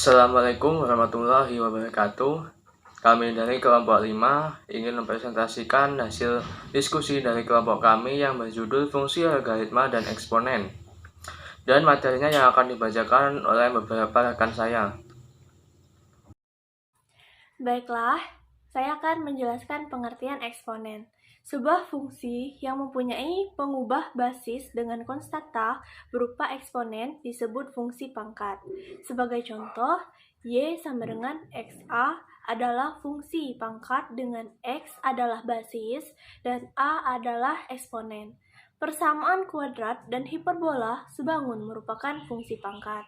Assalamualaikum warahmatullahi wabarakatuh. Kami dari kelompok 5 ingin mempresentasikan hasil diskusi dari kelompok kami yang berjudul fungsi logaritma dan eksponen. Dan materinya yang akan dibacakan oleh beberapa rekan saya. Baiklah, saya akan menjelaskan pengertian eksponen. Sebuah fungsi yang mempunyai pengubah basis dengan konstanta berupa eksponen disebut fungsi pangkat. Sebagai contoh, Y sama dengan XA adalah fungsi pangkat dengan X adalah basis dan A adalah eksponen. Persamaan kuadrat dan hiperbola sebangun merupakan fungsi pangkat.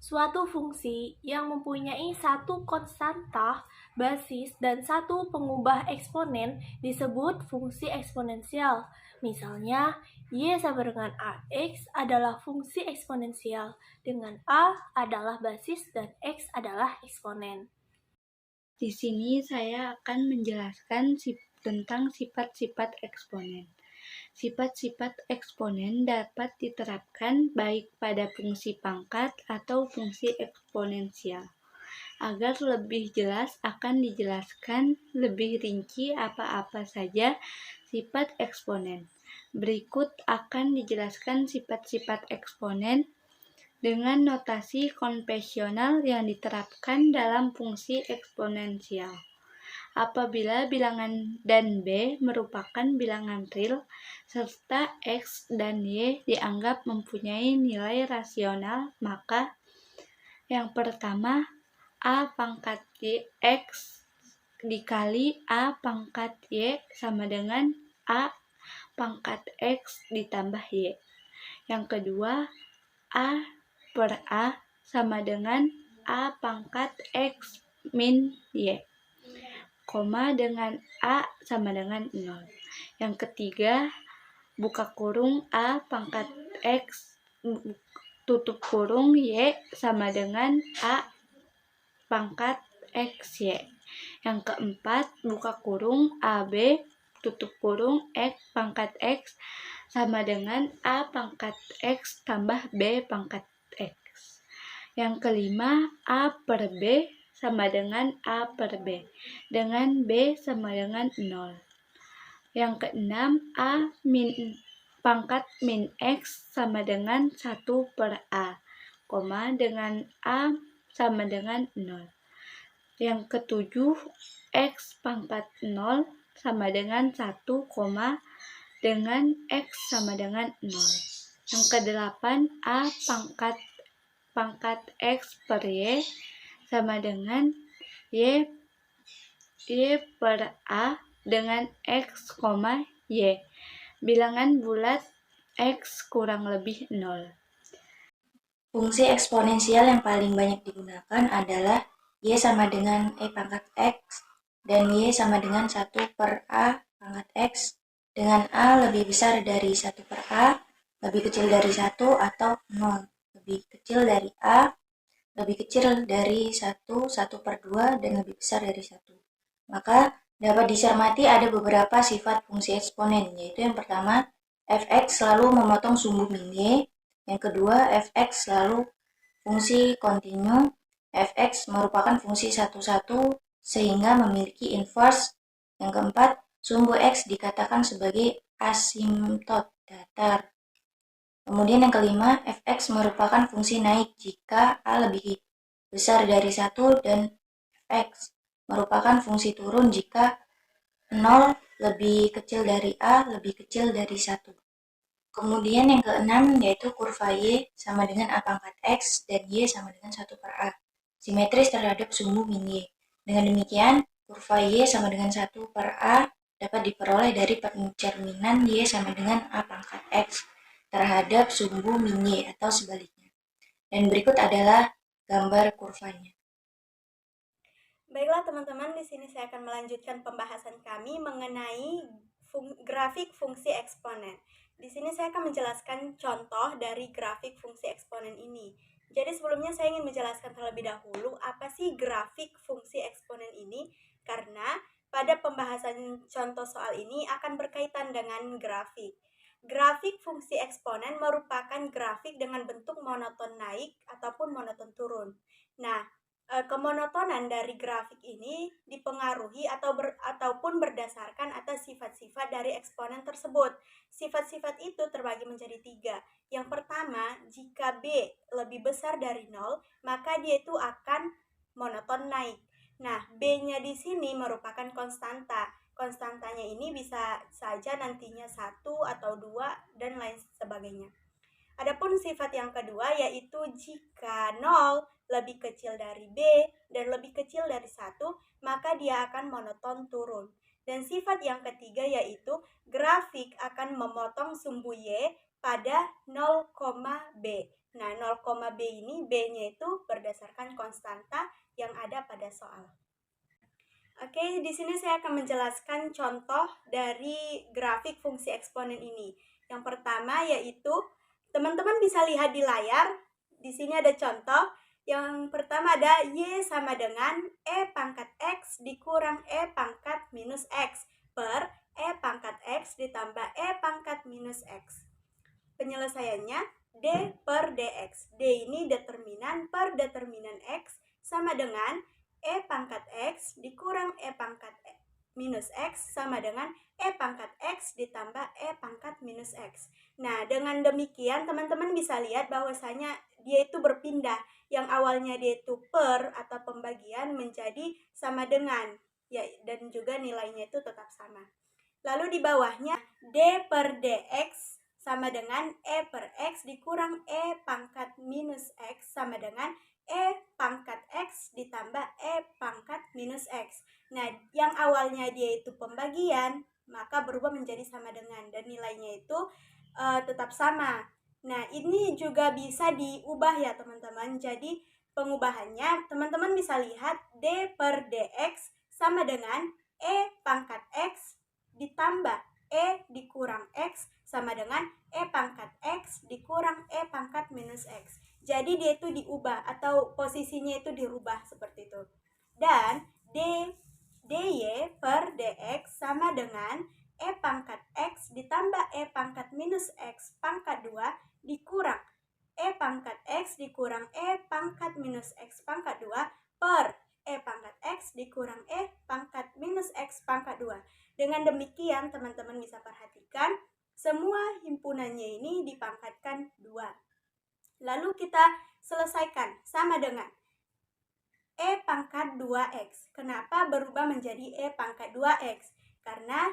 Suatu fungsi yang mempunyai satu konstanta basis dan satu pengubah eksponen disebut fungsi eksponensial. Misalnya, Y sama dengan AX adalah fungsi eksponensial, dengan A adalah basis dan X adalah eksponen. Di sini saya akan menjelaskan tentang sifat-sifat eksponen. Sifat-sifat eksponen dapat diterapkan baik pada fungsi pangkat atau fungsi eksponensial. Agar lebih jelas akan dijelaskan lebih rinci apa-apa saja sifat eksponen. Berikut akan dijelaskan sifat-sifat eksponen dengan notasi konvensional yang diterapkan dalam fungsi eksponensial. Apabila bilangan dan B merupakan bilangan real, serta X dan Y dianggap mempunyai nilai rasional, maka yang pertama, A pangkat X dikali A pangkat Y sama dengan A pangkat X ditambah Y. Yang kedua, A per A sama dengan A pangkat X min Y, koma dengan A sama dengan 0. Yang ketiga, buka kurung A pangkat X tutup kurung Y sama dengan A pangkat XY. Yang keempat, buka kurung AB tutup kurung X pangkat X sama dengan A pangkat X tambah B pangkat X. Yang kelima, A per B sama dengan A per B, dengan B sama dengan 0. Yang keenam, A pangkat min X sama dengan 1 per A, koma dengan A sama dengan 0. Yang ketujuh, X pangkat 0 sama dengan 1, dengan X sama dengan 0. Yang kedelapan, A pangkat X per Y sama dengan Y per A dengan X, Y. Bilangan bulat X kurang lebih 0. Fungsi eksponensial yang paling banyak digunakan adalah Y sama dengan E pangkat X dan Y sama dengan 1 per A pangkat X dengan A lebih besar dari 1 per A, lebih kecil dari 1 atau 0, lebih kecil dari A, lebih kecil dari 1, 1 per 2, dan lebih besar dari 1. Maka dapat dicermati ada beberapa sifat fungsi eksponen, yaitu yang pertama, fx selalu memotong sumbu min y, yang kedua, fx selalu fungsi kontinu, fx merupakan fungsi satu-satu sehingga memiliki inverse, yang keempat, sumbu x dikatakan sebagai asimptot datar. Kemudian yang kelima, fx merupakan fungsi naik jika a lebih besar dari 1 dan fx merupakan fungsi turun jika 0 lebih kecil dari a lebih kecil dari 1. Kemudian yang keenam yaitu kurva y sama dengan a pangkat x dan y sama dengan 1 per a, simetris terhadap sumbu min y. Dengan demikian, kurva y sama dengan 1 per a dapat diperoleh dari pencerminan y sama dengan a pangkat x terhadap sumbu min y atau sebaliknya. Dan berikut adalah gambar kurvanya. Baiklah teman-teman, di sini saya akan melanjutkan pembahasan kami mengenai grafik fungsi eksponen. Di sini saya akan menjelaskan contoh dari grafik fungsi eksponen ini. Jadi sebelumnya saya ingin menjelaskan terlebih dahulu apa sih grafik fungsi eksponen ini, karena pada pembahasan contoh soal ini akan berkaitan dengan grafik. Grafik fungsi eksponen merupakan grafik dengan bentuk monoton naik ataupun monoton turun. Nah, Kemonotonan dari grafik ini dipengaruhi ataupun berdasarkan atas sifat-sifat dari eksponen tersebut. Sifat-sifat itu terbagi menjadi 3. Yang pertama, jika B lebih besar dari 0, maka dia itu akan monoton naik. Nah, B-nya di sini merupakan konstanta. Konstantanya ini bisa saja nantinya 1 atau 2 dan lain sebagainya. Adapun sifat yang kedua yaitu jika 0 lebih kecil dari B dan lebih kecil dari 1, maka dia akan monoton turun. Dan sifat yang ketiga yaitu grafik akan memotong sumbu Y pada 0, B. Nah, 0, B ini B-nya itu berdasarkan konstanta yang ada pada soal. Oke, di sini saya akan menjelaskan contoh dari grafik fungsi eksponen ini. Yang pertama yaitu teman-teman bisa lihat di layar, di sini ada contoh. Yang pertama ada Y sama dengan E pangkat X dikurang E pangkat minus X per E pangkat X ditambah E pangkat minus X. Penyelesaiannya D per DX. D ini determinan per determinan X sama dengan E pangkat X dikurang E pangkat minus X sama dengan E pangkat X ditambah E pangkat minus X. Nah, dengan demikian teman-teman bisa lihat bahwasanya dia itu berpindah. Yang awalnya dia itu per atau pembagian menjadi sama dengan, ya, dan juga nilainya itu tetap sama. Lalu di bawahnya D per DX sama dengan E per X dikurang E pangkat minus X sama dengan E pangkat X ditambah E pangkat minus X. Nah, yang awalnya dia itu pembagian, maka berubah menjadi sama dengan, dan nilainya itu tetap sama. Nah, ini juga bisa diubah ya teman-teman. Jadi, pengubahannya teman-teman bisa lihat D per DX sama dengan E pangkat X ditambah E dikurang X sama dengan E pangkat X dikurang E pangkat minus X. Jadi dia itu diubah atau posisinya itu dirubah seperti itu. Dan dy per dx sama dengan E pangkat X ditambah E pangkat minus X pangkat 2 dikurang E pangkat X dikurang E pangkat minus X pangkat 2 per E pangkat X dikurang E pangkat minus X pangkat 2. Dengan demikian teman-teman bisa perhatikan semua himpunannya ini dipangkatkan 2. Lalu kita selesaikan sama dengan E pangkat 2X. Kenapa berubah menjadi E pangkat 2X? Karena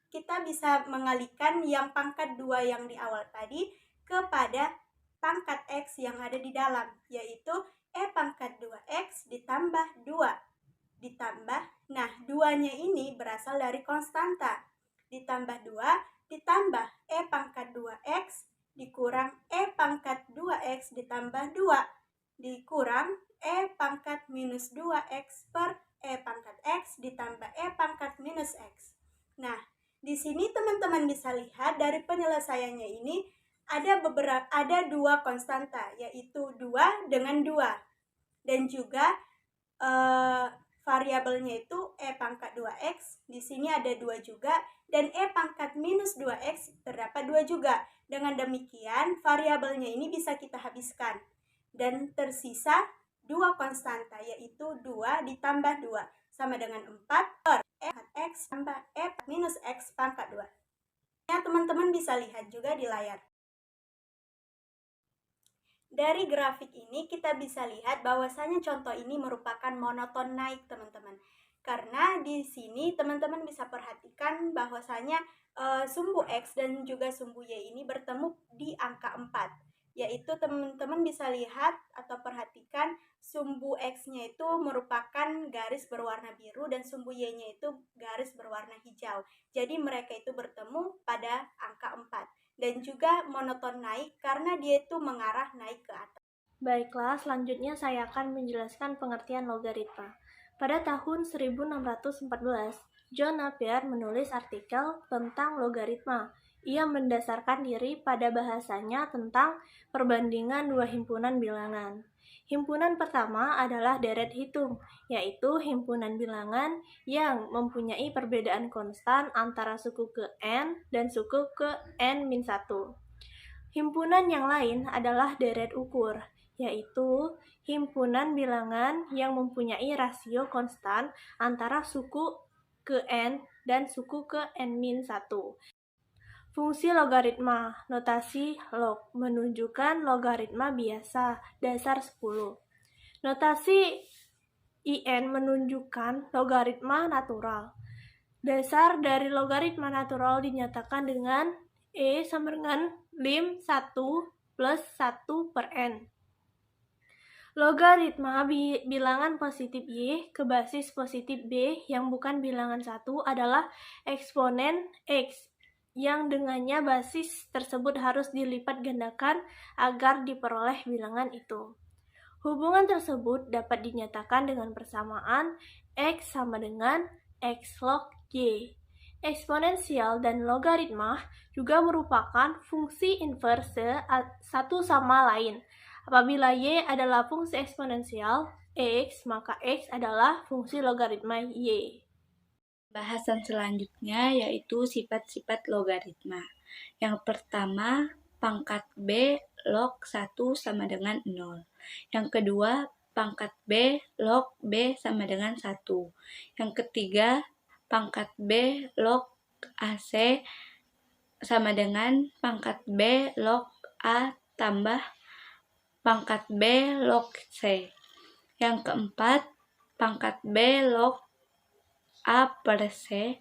kita bisa mengalihkan yang pangkat 2 yang di awal tadi kepada pangkat X yang ada di dalam, yaitu E pangkat 2X ditambah 2. Ditambah, nah 2-nya ini berasal dari konstanta. Ditambah 2, ditambah E pangkat 2X dikurang E pangkat 2X ditambah 2 dikurang E pangkat minus 2X per E pangkat X ditambah E pangkat minus X. Nah, di sini teman-teman bisa lihat dari penyelesaiannya ini ada 2 konstanta, yaitu 2 dengan 2. Dan juga variabelnya itu E pangkat 2X, di sini ada 2 juga, dan E pangkat minus 2X terdapat 2 juga. Dengan demikian, variabelnya ini bisa kita habiskan. Dan tersisa 2 konstanta, yaitu 2 ditambah 2, sama dengan 4 per E pangkat X tambah E minus X pangkat 2. Ya, teman-teman bisa lihat juga di layar. Dari grafik ini kita bisa lihat bahwasanya contoh ini merupakan monoton naik, teman-teman. Karena di sini teman-teman bisa perhatikan bahwasanya sumbu X dan juga sumbu Y ini bertemu di angka 4. Yaitu teman-teman bisa lihat atau perhatikan sumbu X-nya itu merupakan garis berwarna biru dan sumbu Y-nya itu garis berwarna hijau. Jadi mereka itu bertemu pada angka 4. Dan juga monoton naik karena dia itu mengarah naik ke atas. Baiklah, selanjutnya saya akan menjelaskan pengertian logaritma. Pada tahun 1614, John Napier menulis artikel tentang logaritma. Ia mendasarkan diri pada bahasanya tentang perbandingan 2 himpunan bilangan. Himpunan pertama adalah deret hitung, yaitu himpunan bilangan yang mempunyai perbedaan konstan antara suku ke n dan suku ke n-1. Himpunan yang lain adalah deret ukur, yaitu himpunan bilangan yang mempunyai rasio konstan antara suku ke n dan suku ke n-1. Fungsi logaritma, notasi log, menunjukkan logaritma biasa, dasar 10. Notasi IN menunjukkan logaritma natural. Dasar dari logaritma natural dinyatakan dengan E sama dengan lim 1 plus 1 per N. Logaritma bilangan positif Y ke basis positif B yang bukan bilangan 1 adalah eksponen X, yang dengannya basis tersebut harus dilipat gandakan agar diperoleh bilangan itu. Hubungan tersebut dapat dinyatakan dengan persamaan X sama dengan X log Y. Eksponensial dan logaritma juga merupakan fungsi inverse satu sama lain. Apabila Y adalah fungsi eksponensial X, maka X adalah fungsi logaritma Y. Bahasan selanjutnya yaitu sifat-sifat logaritma. Yang pertama, pangkat B log 1 sama dengan 0. Yang kedua, pangkat B log B sama dengan 1. Yang ketiga, pangkat B log AC sama dengan pangkat B log A tambah pangkat B log C. Yang keempat, pangkat B log A per C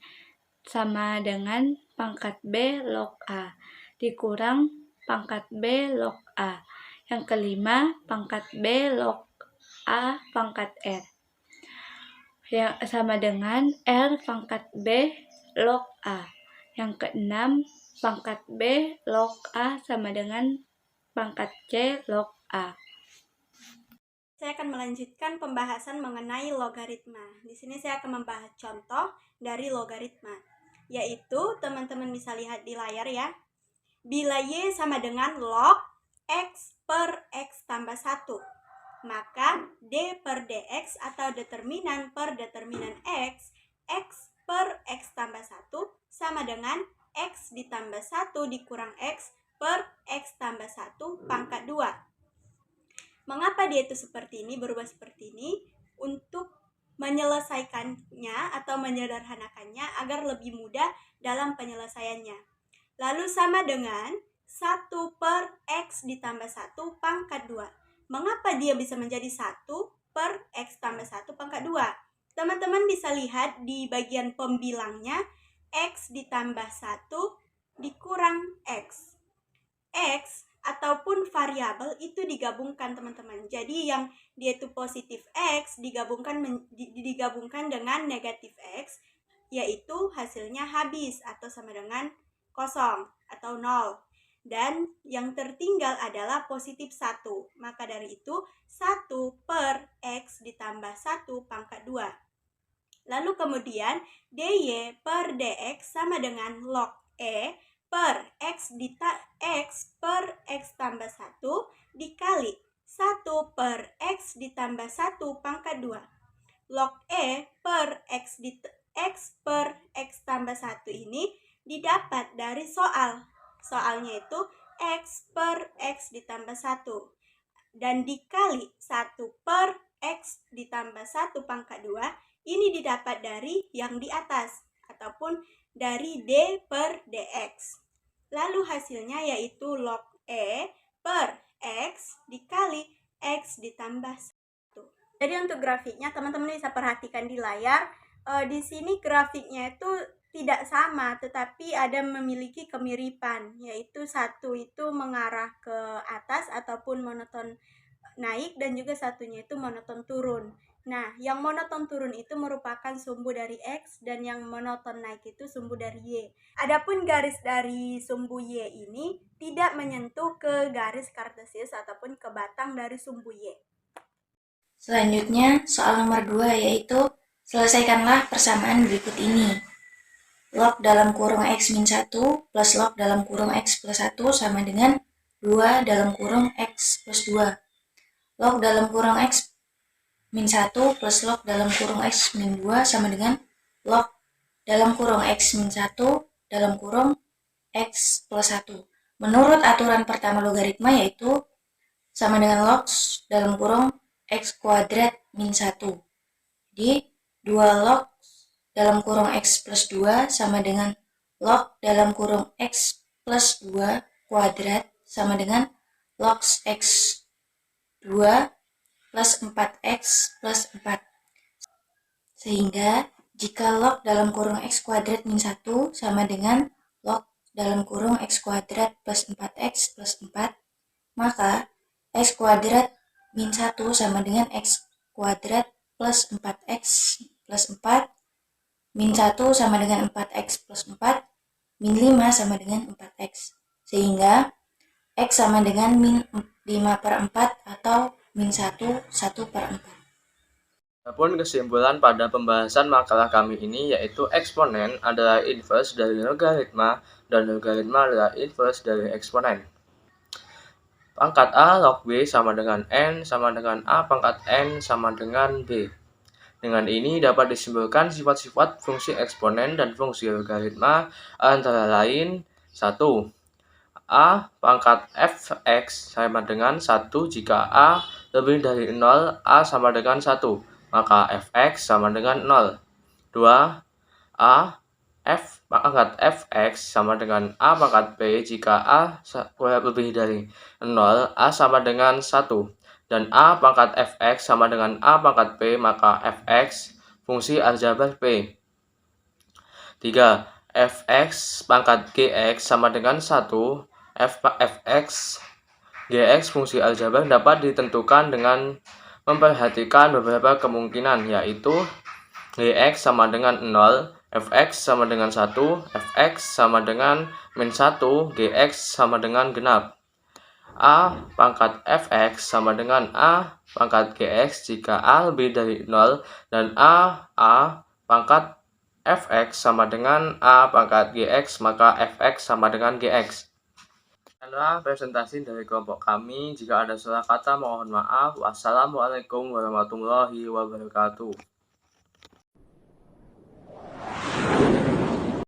sama dengan pangkat B log A dikurang pangkat B log A. Yang kelima, pangkat B log A pangkat R yang sama dengan R pangkat B log A. Yang keenam, pangkat B log A sama dengan pangkat C log A. Saya akan melanjutkan pembahasan mengenai logaritma. Di sini saya akan membahas contoh dari logaritma, yaitu teman-teman bisa lihat di layar ya. Bila Y sama dengan log X per X tambah 1, maka D per DX atau determinan per determinan X, X per X tambah 1 sama dengan X ditambah 1 dikurang X per X tambah 1 pangkat 2. Mengapa dia itu seperti ini, berubah seperti ini? Untuk menyelesaikannya atau menyederhanakannya agar lebih mudah dalam penyelesaiannya. Lalu sama dengan 1 per X ditambah 1 pangkat 2. Mengapa dia bisa menjadi 1 per X tambah 1 pangkat 2? Teman-teman bisa lihat di bagian pembilangnya, X ditambah 1 dikurang X. X ataupun variabel itu digabungkan teman-teman. Jadi yang dia itu positif X digabungkan dengan negatif X, yaitu hasilnya habis atau sama dengan kosong atau 0. Dan yang tertinggal adalah positif 1. Maka dari itu 1 per X ditambah 1 pangkat 2. Lalu kemudian dy per dx sama dengan log E per X per X tambah 1 dikali 1 per X ditambah 1 pangkat 2. Log E per X per X tambah 1 ini didapat dari soal. Soalnya itu X per X ditambah 1. Dan dikali 1 per X ditambah 1 pangkat 2, ini didapat dari yang di atas, ataupun dari D per DX. Lalu hasilnya yaitu log E per X dikali X ditambah 1. Jadi untuk grafiknya teman-teman bisa perhatikan di layar. Di sini grafiknya itu tidak sama, tetapi ada memiliki kemiripan, yaitu satu itu mengarah ke atas ataupun monoton naik dan juga satunya itu monoton turun. Nah, yang monoton turun itu merupakan sumbu dari X dan yang monoton naik itu sumbu dari Y. Adapun garis dari sumbu Y ini tidak menyentuh ke garis kartesius ataupun ke batang dari sumbu Y. Selanjutnya, soal nomor 2 yaitu selesaikanlah persamaan berikut ini. Log dalam kurung X min 1 plus log dalam kurung X plus 1 sama dengan 2 dalam kurung X plus 2. Log dalam kurung X min 1 plus log dalam kurung X min 2 sama dengan log dalam kurung X min 1 dalam kurung X plus 1. Menurut aturan pertama logaritma yaitu sama dengan log dalam kurung x kuadrat min 1. Jadi 2 log dalam kurung x plus 2 sama dengan log dalam kurung x plus 2 kuadrat sama dengan log x 2 plus 4x plus 4. Sehingga jika log dalam kurung x kuadrat min 1 sama dengan log dalam kurung x kuadrat plus 4x plus 4, maka x kuadrat min 1 sama dengan x kuadrat plus 4x plus 4, min 1 sama dengan 4x plus 4, min 5 sama dengan 4x. Sehingga x sama dengan min 5/4 atau min 1/4. Adapun kesimpulan pada pembahasan makalah kami ini yaitu eksponen adalah inverse dari logaritma dan logaritma adalah inverse dari eksponen. Pangkat A log B sama dengan N sama dengan A pangkat N sama dengan B. Dengan ini dapat disimpulkan sifat-sifat fungsi eksponen dan fungsi logaritma antara lain 1. A pangkat fx sama dengan 1 jika A lebih dari 0, A sama dengan 1, maka fx sama dengan 0. 2. A f pangkat fx sama dengan A pangkat b jika A lebih dari 0, A sama dengan 1. Dan A pangkat fx sama dengan A pangkat p, maka fx fungsi aljabar p. 3. Fx pangkat gx sama dengan 1. Fx gx fungsi aljabar dapat ditentukan dengan memperhatikan beberapa kemungkinan, yaitu gx sama dengan 0, fx sama dengan 1, fx sama dengan min 1, gx sama dengan genap. A pangkat fx sama dengan A pangkat gx jika A lebih dari 0 dan A pangkat fx sama dengan A pangkat gx, maka fx sama dengan gx. Adalah presentasi dari kelompok kami. Jika ada salah kata mohon maaf. Wassalamualaikum warahmatullahi wabarakatuh.